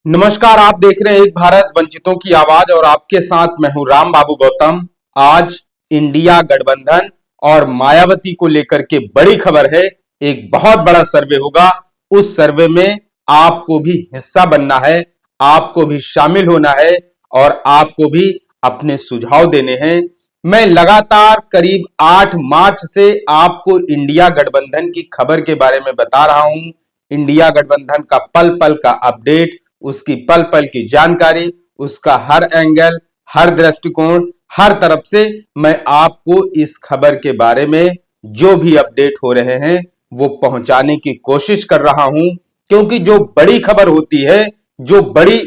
नमस्कार, आप देख रहे हैं एक भारत वंचितों की आवाज और आपके साथ मैं हूं राम बाबू गौतम। आज इंडिया गठबंधन और मायावती को लेकर के बड़ी खबर है। एक बहुत बड़ा सर्वे होगा, उस सर्वे में आपको भी हिस्सा बनना है, आपको भी शामिल होना है और आपको भी अपने सुझाव देने हैं। मैं लगातार करीब 8 मार्च से आपको इंडिया गठबंधन की खबर के बारे में बता रहा हूं। इंडिया गठबंधन का पल पल का अपडेट, उसकी पल पल की जानकारी, उसका हर एंगल, हर दृष्टिकोण, हर तरफ से मैं आपको इस खबर के बारे में जो भी अपडेट हो रहे हैं वो पहुंचाने की कोशिश कर रहा हूं। क्योंकि जो बड़ी खबर होती है, जो बड़ी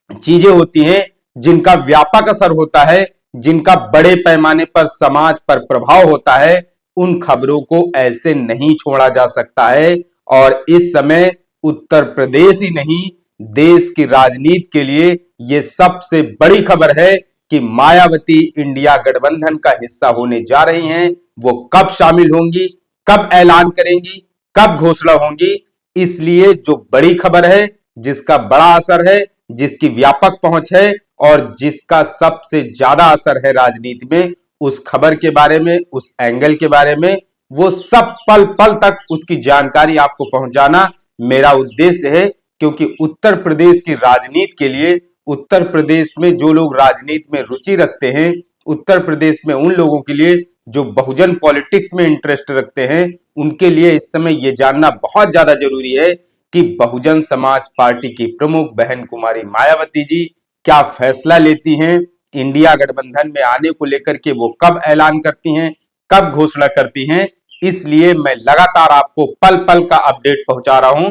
चीजें होती हैं, जिनका व्यापक असर होता है, जिनका बड़े पैमाने पर समाज पर प्रभाव होता है, उन खबरों को ऐसे नहीं छोड़ा जा सकता है। और इस समय उत्तर प्रदेश ही नहीं, देश की राजनीति के लिए यह सबसे बड़ी खबर है कि मायावती इंडिया गठबंधन का हिस्सा होने जा रही हैं। वो कब शामिल होंगी, कब ऐलान करेंगी, कब घोषणा होंगी। इसलिए जो बड़ी खबर है, जिसका बड़ा असर है, जिसकी व्यापक पहुंच है और जिसका सबसे ज्यादा असर है राजनीति में, उस खबर के बारे में, उस एंगल के बारे में, वो सब पल पल तक उसकी जानकारी आपको पहुंचाना मेरा उद्देश्य है। क्योंकि उत्तर प्रदेश की राजनीति के लिए, उत्तर प्रदेश में जो लोग राजनीति में रुचि रखते हैं, उत्तर प्रदेश में उन लोगों के लिए जो बहुजन पॉलिटिक्स में इंटरेस्ट रखते हैं, उनके लिए इस समय यह जानना बहुत ज्यादा जरूरी है कि बहुजन समाज पार्टी की प्रमुख बहन कुमारी मायावती जी क्या फैसला लेती हैं, इंडिया गठबंधन में आने को लेकर के वो कब ऐलान करती हैं, कब घोषणा करती हैं। इसलिए मैं लगातार आपको पल पल का अपडेट पहुंचा रहा हूं।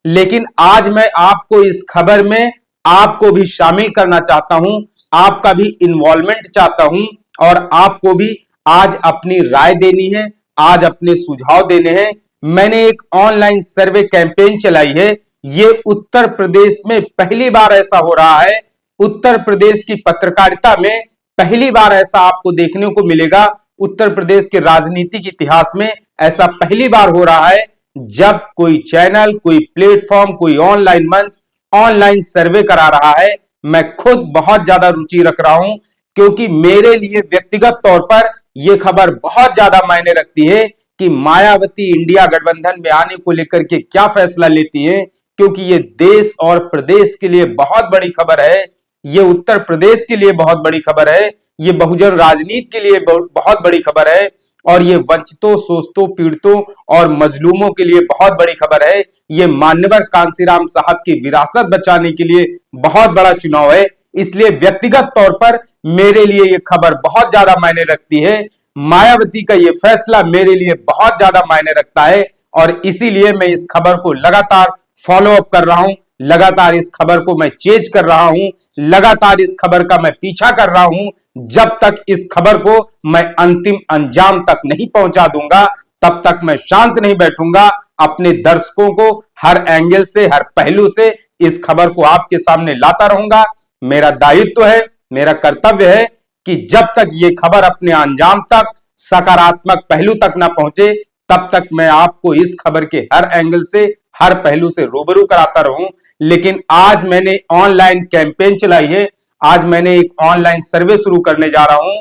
लेकिन आज मैं आपको इस खबर में आपको भी शामिल करना चाहता हूं, आपका भी इन्वॉल्वमेंट चाहता हूं और आपको भी आज अपनी राय देनी है, आज अपने सुझाव देने हैं। मैंने एक ऑनलाइन सर्वे कैंपेन चलाई है। ये उत्तर प्रदेश में पहली बार ऐसा हो रहा है। उत्तर प्रदेश की पत्रकारिता में पहली बार ऐसा आपको देखने को मिलेगा। उत्तर प्रदेश के राजनीतिक इतिहास में ऐसा पहली बार हो रहा है जब कोई चैनल, कोई प्लेटफॉर्म, कोई ऑनलाइन मंच ऑनलाइन सर्वे करा रहा है। मैं खुद बहुत ज्यादा रुचि रख रहा हूं क्योंकि मेरे लिए व्यक्तिगत तौर पर यह खबर बहुत ज्यादा मायने रखती है कि मायावती इंडिया गठबंधन में आने को लेकर के क्या फैसला लेती हैं। क्योंकि ये देश और प्रदेश के लिए बहुत बड़ी खबर है, ये उत्तर प्रदेश के लिए बहुत बड़ी खबर है, ये बहुजन राजनीति के लिए बहुत बड़ी खबर है और ये वंचितों, शोषितों, पीड़ितों और मजलूमों के लिए बहुत बड़ी खबर है। ये मान्यवर कांसीराम साहब की विरासत बचाने के लिए बहुत बड़ा चुनाव है। इसलिए व्यक्तिगत तौर पर मेरे लिए ये खबर बहुत ज्यादा मायने रखती है। मायावती का ये फैसला मेरे लिए बहुत ज्यादा मायने रखता है और इसीलिए मैं इस खबर को लगातार फॉलो अप कर रहा हूं, लगातार इस खबर को मैं चेज कर रहा हूं, लगातार इस खबर का मैं पीछा कर रहा हूं। जब तक इस खबर को मैं अंतिम अंजाम तक नहीं पहुंचा दूंगा, तब तक मैं शांत नहीं बैठूंगा। अपने दर्शकों को हर एंगल से, हर पहलू से इस खबर को आपके सामने लाता रहूंगा। मेरा दायित्व है, मेरा कर्तव्य है कि जब तक ये खबर अपने अंजाम तक, सकारात्मक पहलू तक ना पहुंचे, तब तक मैं आपको इस खबर के हर एंगल से, हर पहलू से रूबरू कराता रहूं। लेकिन आज मैंने ऑनलाइन कैंपेन चलाई है, आज मैंने एक ऑनलाइन सर्वे शुरू करने जा रहा हूं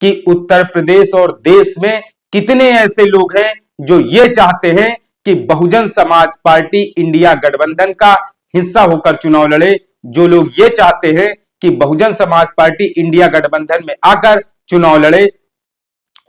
कि उत्तर प्रदेश और देश में कितने ऐसे लोग हैं जो ये चाहते हैं कि बहुजन समाज पार्टी इंडिया गठबंधन का हिस्सा होकर चुनाव लड़े। जो लोग ये चाहते हैं कि बहुजन समाज पार्टी इंडिया गठबंधन में आकर चुनाव लड़े,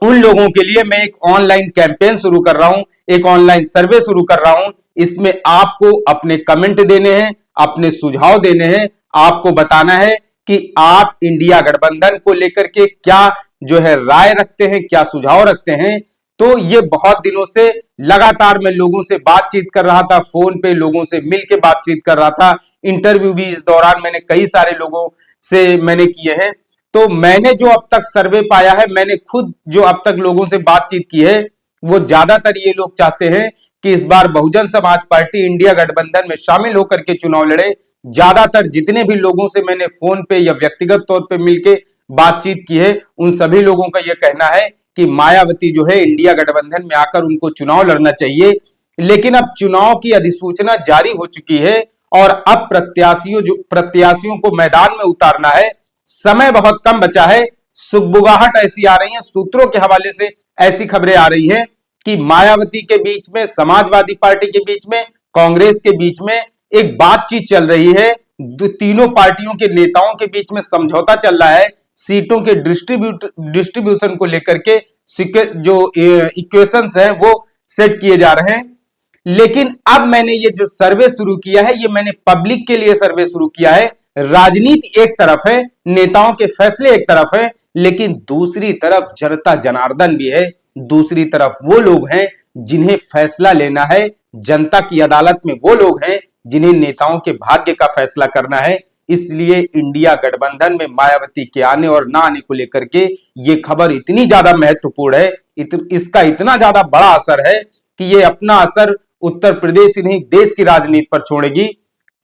उन लोगों के लिए मैं एक ऑनलाइन कैंपेन शुरू कर रहा हूं, एक ऑनलाइन सर्वे शुरू कर रहा हूं। इसमें आपको अपने कमेंट देने हैं, अपने सुझाव देने हैं, आपको बताना है कि आप इंडिया गठबंधन को लेकर के क्या जो है राय रखते हैं, क्या सुझाव रखते हैं। तो ये बहुत दिनों से लगातार मैं लोगों से बातचीत कर रहा था, फोन पे लोगों से मिलकर बातचीत कर रहा था, इंटरव्यू भी इस दौरान मैंने कई सारे लोगों से मैंने किए हैं। तो मैंने जो अब तक सर्वे पाया है, मैंने खुद जो अब तक लोगों से बातचीत की है, वो ज्यादातर ये लोग चाहते हैं कि इस बार बहुजन समाज पार्टी इंडिया गठबंधन में शामिल होकर के चुनाव लड़े। ज्यादातर जितने भी लोगों से मैंने फोन पे या व्यक्तिगत तौर पे मिलके बातचीत की है, उन सभी लोगों का यह कहना है कि मायावती जो है इंडिया गठबंधन में आकर उनको चुनाव लड़ना चाहिए। लेकिन अब चुनाव की अधिसूचना जारी हो चुकी है और अब प्रत्याशियों को मैदान में उतारना है। समय बहुत कम बचा है। सुगबुगाहट ऐसी आ रही है, सूत्रों के हवाले से ऐसी खबरें आ रही हैं कि मायावती के बीच में, समाजवादी पार्टी के बीच में, कांग्रेस के बीच में एक बातचीत चल रही है। तीनों पार्टियों के नेताओं के बीच में समझौता चल रहा है। सीटों के डिस्ट्रीब्यूशन को लेकर के जो इक्वेशंस हैं वो सेट किए जा रहे हैं। लेकिन अब मैंने ये जो सर्वे शुरू किया है, ये मैंने पब्लिक के लिए सर्वे शुरू किया है। राजनीति एक तरफ है, नेताओं के फैसले एक तरफ है, लेकिन दूसरी तरफ जनता जनार्दन भी है। दूसरी तरफ वो लोग हैं जिन्हें फैसला लेना है। जनता की अदालत में वो लोग हैं जिन्हें नेताओं के भाग्य का फैसला करना है। इसलिए इंडिया गठबंधन में मायावती के आने और ना आने को लेकर के ये खबर इतनी ज्यादा महत्वपूर्ण है, इसका इतना ज्यादा बड़ा असर है कि ये अपना असर उत्तर प्रदेश ही नहीं, देश की राजनीति पर छोड़ेगी।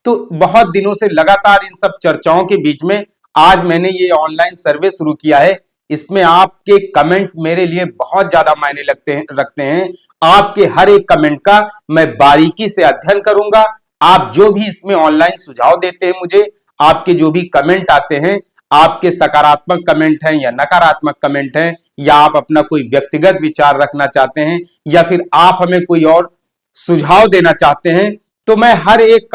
तो बहुत दिनों से लगातार इन सब चर्चाओं के बीच में आज मैंने ये ऑनलाइन सर्वे शुरू किया है। इसमें आपके कमेंट मेरे लिए बहुत ज्यादा मायने रखते हैं। आपके हर एक कमेंट का मैं बारीकी से अध्ययन करूंगा। आप जो भी इसमें ऑनलाइन सुझाव देते हैं मुझे, आपके जो भी कमेंट आते हैं, आपके सकारात्मक कमेंट हैं या नकारात्मक कमेंट हैं, या आप अपना कोई व्यक्तिगत विचार रखना चाहते हैं, या फिर आप हमें कोई और सुझाव देना चाहते हैं, तो मैं हर एक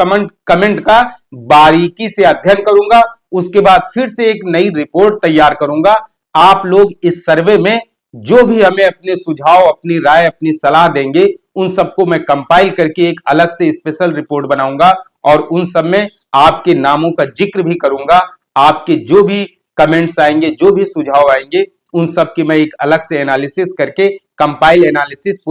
कमेंट का बारीकी से अध्ययन करूंगा। उसके बाद फिर से एक नई रिपोर्ट तैयार करूंगा। आप लोग इस सर्वे में जो भी हमें अपने सुझाव, अपनी राय, अपनी सलाह देंगे, उन सबको मैं कंपाइल करके एक अलग से स्पेशल रिपोर्ट बनाऊंगा और उन सब में आपके नामों का जिक्र भी करूंगा। आपके जो भी कमेंट्स आएंगे, जो भी सुझाव आएंगे, उन सब की मैं एक अलग से एनालिसिस करके, कंपाइल एनालिसिस,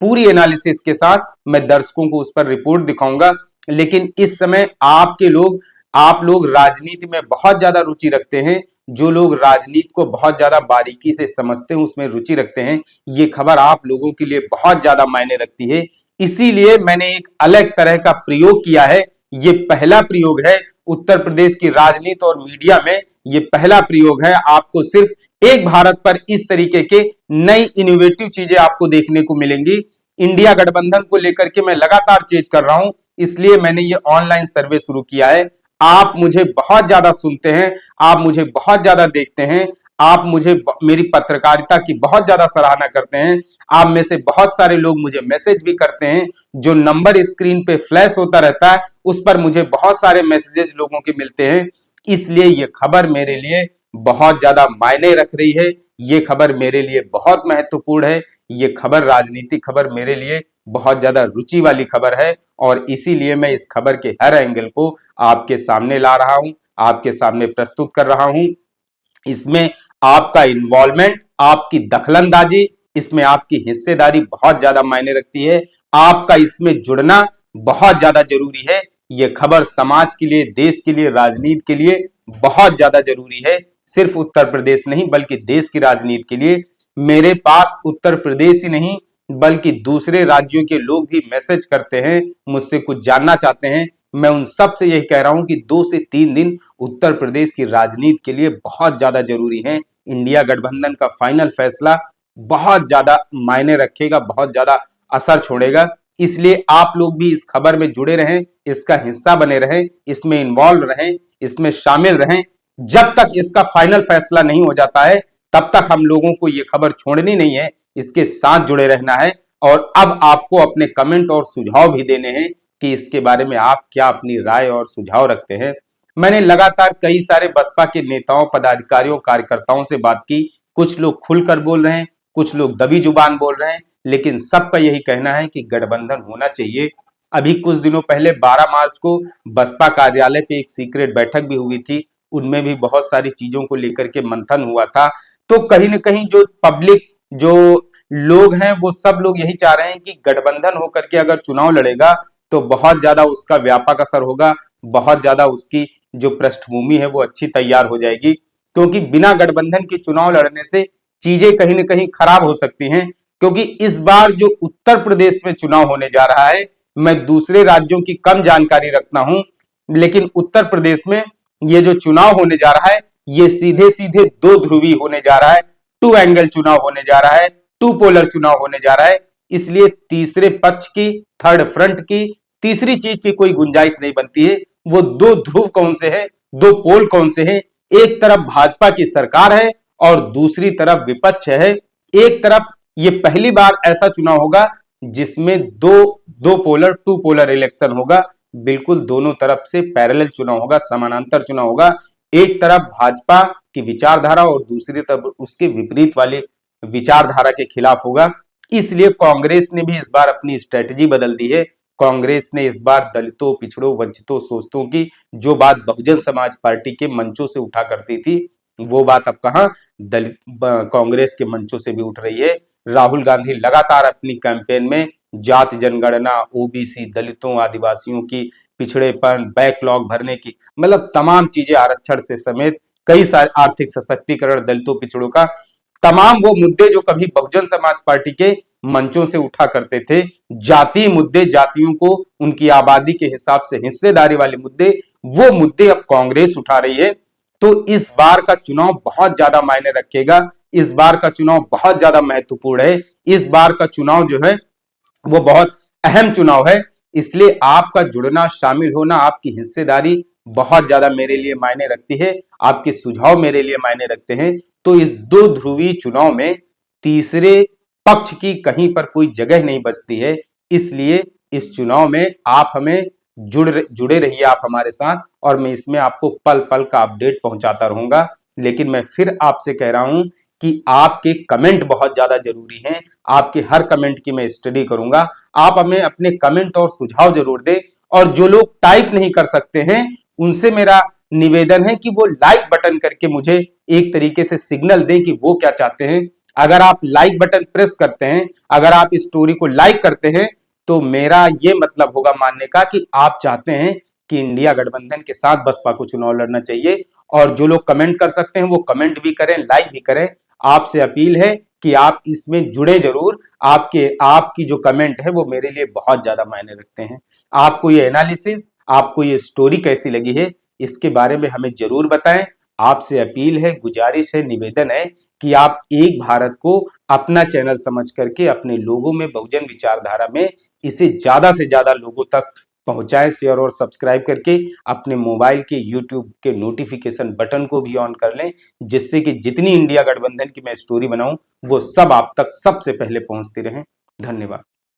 पूरी एनालिसिस के साथ मैं दर्शकों को उस पर रिपोर्ट दिखाऊंगा। लेकिन इस समय आप लोग राजनीति में बहुत ज्यादा रुचि रखते हैं। जो लोग राजनीति को बहुत ज्यादा बारीकी से समझते हैं, उसमें रुचि रखते हैं, ये खबर आप लोगों के लिए बहुत ज्यादा मायने रखती है। इसीलिए मैंने एक अलग तरह का प्रयोग किया है। ये पहला प्रयोग है उत्तर प्रदेश की राजनीति और मीडिया में, ये पहला प्रयोग है। आपको सिर्फ एक भारत पर इस तरीके के नई इनोवेटिव चीजें आपको देखने को मिलेंगी। इंडिया गठबंधन को लेकर के मैं लगातार चेंज कर रहा हूं, इसलिए मैंने ये ऑनलाइन सर्वे शुरू किया है। आप मुझे बहुत ज्यादा सुनते हैं, आप मुझे बहुत ज्यादा देखते हैं, आप मुझे, मेरी पत्रकारिता की बहुत ज्यादा सराहना करते हैं। आप में से बहुत सारे लोग मुझे मैसेज भी करते हैं। जो नंबर स्क्रीन पे फ्लैश होता रहता है, उस पर मुझे बहुत सारे मैसेजेस लोगों के मिलते हैं। इसलिए ये खबर मेरे लिए बहुत ज्यादा मायने रख रही है। ये खबर मेरे लिए बहुत महत्वपूर्ण है। ये खबर, राजनीतिक खबर, मेरे लिए बहुत ज्यादा रुचि वाली खबर है और इसीलिए मैं इस खबर के हर एंगल को आपके सामने ला रहा हूं, आपके सामने प्रस्तुत कर रहा हूं। इसमें आपका इन्वॉल्वमेंट, आपकी दखलंदाजी, इसमें आपकी हिस्सेदारी बहुत ज्यादा मायने रखती है। आपका इसमें जुड़ना बहुत ज्यादा जरूरी है। यह खबर समाज के लिए, देश के लिए, राजनीति के लिए बहुत ज्यादा जरूरी है। सिर्फ उत्तर प्रदेश नहीं बल्कि देश की राजनीति के लिए। मेरे पास उत्तर प्रदेश ही नहीं बल्कि दूसरे राज्यों के लोग भी मैसेज करते हैं, मुझसे कुछ जानना चाहते हैं। मैं उन सब से यही कह रहा हूं कि 2 से 3 दिन उत्तर प्रदेश की राजनीति के लिए बहुत ज्यादा जरूरी है। इंडिया गठबंधन का फाइनल फैसला बहुत ज्यादा मायने रखेगा, बहुत ज्यादा असर छोड़ेगा। इसलिए आप लोग भी इस खबर में जुड़े रहें, इसका हिस्सा बने रहें, इसमें इन्वॉल्व रहें, इसमें शामिल रहें। जब तक इसका फाइनल फैसला नहीं हो जाता है, तब तक हम लोगों को ये खबर छोड़नी नहीं है, इसके साथ जुड़े रहना है। और अब आपको अपने कमेंट और सुझाव भी देने हैं कि इसके बारे में आप क्या अपनी राय और सुझाव रखते हैं। मैंने लगातार कई सारे बसपा के नेताओं, पदाधिकारियों, कार्यकर्ताओं से बात की। कुछ लोग खुलकर बोल रहे हैं, कुछ लोग दबी जुबान बोल रहे हैं, लेकिन सबका यही कहना है कि गठबंधन होना चाहिए। अभी कुछ दिनों पहले 12 मार्च को बसपा कार्यालय पे एक सीक्रेट बैठक भी हुई थी। उनमें भी बहुत सारी चीजों को लेकर के मंथन हुआ था। तो कहीं ना कहीं जो पब्लिक, जो लोग हैं, वो सब लोग यही चाह रहे हैं कि गठबंधन होकर के अगर चुनाव लड़ेगा तो बहुत ज्यादा उसका व्यापक असर होगा, बहुत ज्यादा उसकी जो पृष्ठभूमि है वो अच्छी तैयार हो जाएगी। क्योंकि बिना गठबंधन के चुनाव लड़ने से चीजें कहीं ना कहीं खराब हो सकती हैं। क्योंकि इस बार जो उत्तर प्रदेश में चुनाव होने जा रहा है, मैं दूसरे राज्यों की कम जानकारी रखता हूं, लेकिन उत्तर प्रदेश में ये जो चुनाव होने जा रहा है, ये सीधे सीधे 2 ध्रुवी होने जा रहा है, 2 एंगल चुनाव होने जा रहा है, 2 पोलर चुनाव होने जा रहा है। इसलिए तीसरे पक्ष की, थर्ड फ्रंट की, तीसरी चीज की कोई गुंजाइश नहीं बनती है। वो दो ध्रुव कौन से हैं, दो पोल कौन से हैं? एक तरफ भाजपा की सरकार है और दूसरी तरफ विपक्ष है। एक तरफ ये पहली बार ऐसा चुनाव होगा जिसमें दो पोलर, टू पोलर इलेक्शन होगा। बिल्कुल दोनों तरफ से पैरेलल चुनाव होगा, समानांतर चुनाव होगा। एक तरफ भाजपा की विचारधारा और दूसरी तरफ उसके विपरीत वाले विचारधारा के खिलाफ होगा। इसलिए कांग्रेस ने भी इस बार अपनी स्ट्रेटजी बदल दी है। कांग्रेस ने इस बार दलितों, पिछड़ों, वंचितों, शोषितों की जो बात बहुजन समाज पार्टी के मंचों से उठा करती थी, वो बात अब कहां दलित कांग्रेस के मंचों से भी उठ रही है। राहुल गांधी लगातार अपनी कैंपेन में जाति जनगणना, ओबीसी, दलितों, आदिवासियों की पिछड़ेपन, बैकलॉग भरने की, मतलब तमाम चीजें, आरक्षण से समेत कई सारे, आर्थिक सशक्तिकरण, दलितों, पिछड़ों का, तमाम वो मुद्दे जो कभी बहुजन समाज पार्टी के मंचों से उठा करते थे, जातीय मुद्दे, जातियों को उनकी आबादी के हिसाब से हिस्सेदारी वाले मुद्दे, वो मुद्दे अब कांग्रेस उठा रही है। तो इस बार का चुनाव बहुत ज्यादा मायने रखेगा। इस बार का चुनाव बहुत ज्यादा महत्वपूर्ण है। इस बार का चुनाव जो है वो बहुत अहम चुनाव है। इसलिए आपका जुड़ना, शामिल होना, आपकी हिस्सेदारी बहुत ज्यादा मेरे लिए मायने रखती है। आपके सुझाव मेरे लिए मायने रखते हैं। तो इस दो ध्रुवीय चुनाव में तीसरे पक्ष की कहीं पर कोई जगह नहीं बचती है। इसलिए इस चुनाव में आप हमें जुड़े रहिए आप हमारे साथ, और मैं इसमें आपको पल पल का अपडेट पहुंचाता रहूंगा। लेकिन मैं फिर आपसे कह रहा हूं कि आपके कमेंट बहुत ज्यादा जरूरी हैं। आपके हर कमेंट की मैं स्टडी करूंगा। आप हमें अपने कमेंट और सुझाव जरूर दें। और जो लोग टाइप नहीं कर सकते हैं, उनसे मेरा निवेदन है कि वो लाइक बटन करके मुझे एक तरीके से सिग्नल दें कि वो क्या चाहते हैं। अगर आप लाइक बटन प्रेस करते हैं, अगर आप इस स्टोरी को लाइक करते हैं, तो मेरा ये मतलब होगा मानने का कि आप चाहते हैं कि इंडिया गठबंधन के साथ बसपा को चुनाव लड़ना चाहिए। और जो लोग कमेंट कर सकते हैं वो कमेंट भी करें, लाइक भी करें। आपसे अपील है कि आप इसमें जुड़े जरूर। आपकी जो कमेंट है वो मेरे लिए बहुत ज्यादा मायने रखते हैं। आपको ये एनालिसिस, आपको ये स्टोरी कैसी लगी है, इसके बारे में हमें जरूर बताएं। आपसे अपील है, गुजारिश है, निवेदन है कि आप एक भारत को अपना चैनल समझ करके अपने लोगों में, बहुजन विचारधारा में इसे ज्यादा से ज्यादा लोगों तक पहुंचाएं। शेयर और सब्सक्राइब करके अपने मोबाइल के यूट्यूब के नोटिफिकेशन बटन को भी ऑन कर लें, जिससे कि जितनी इंडिया गठबंधन की मैं स्टोरी बनाऊं वो सब आप तक सबसे पहले पहुंचती रहे। धन्यवाद।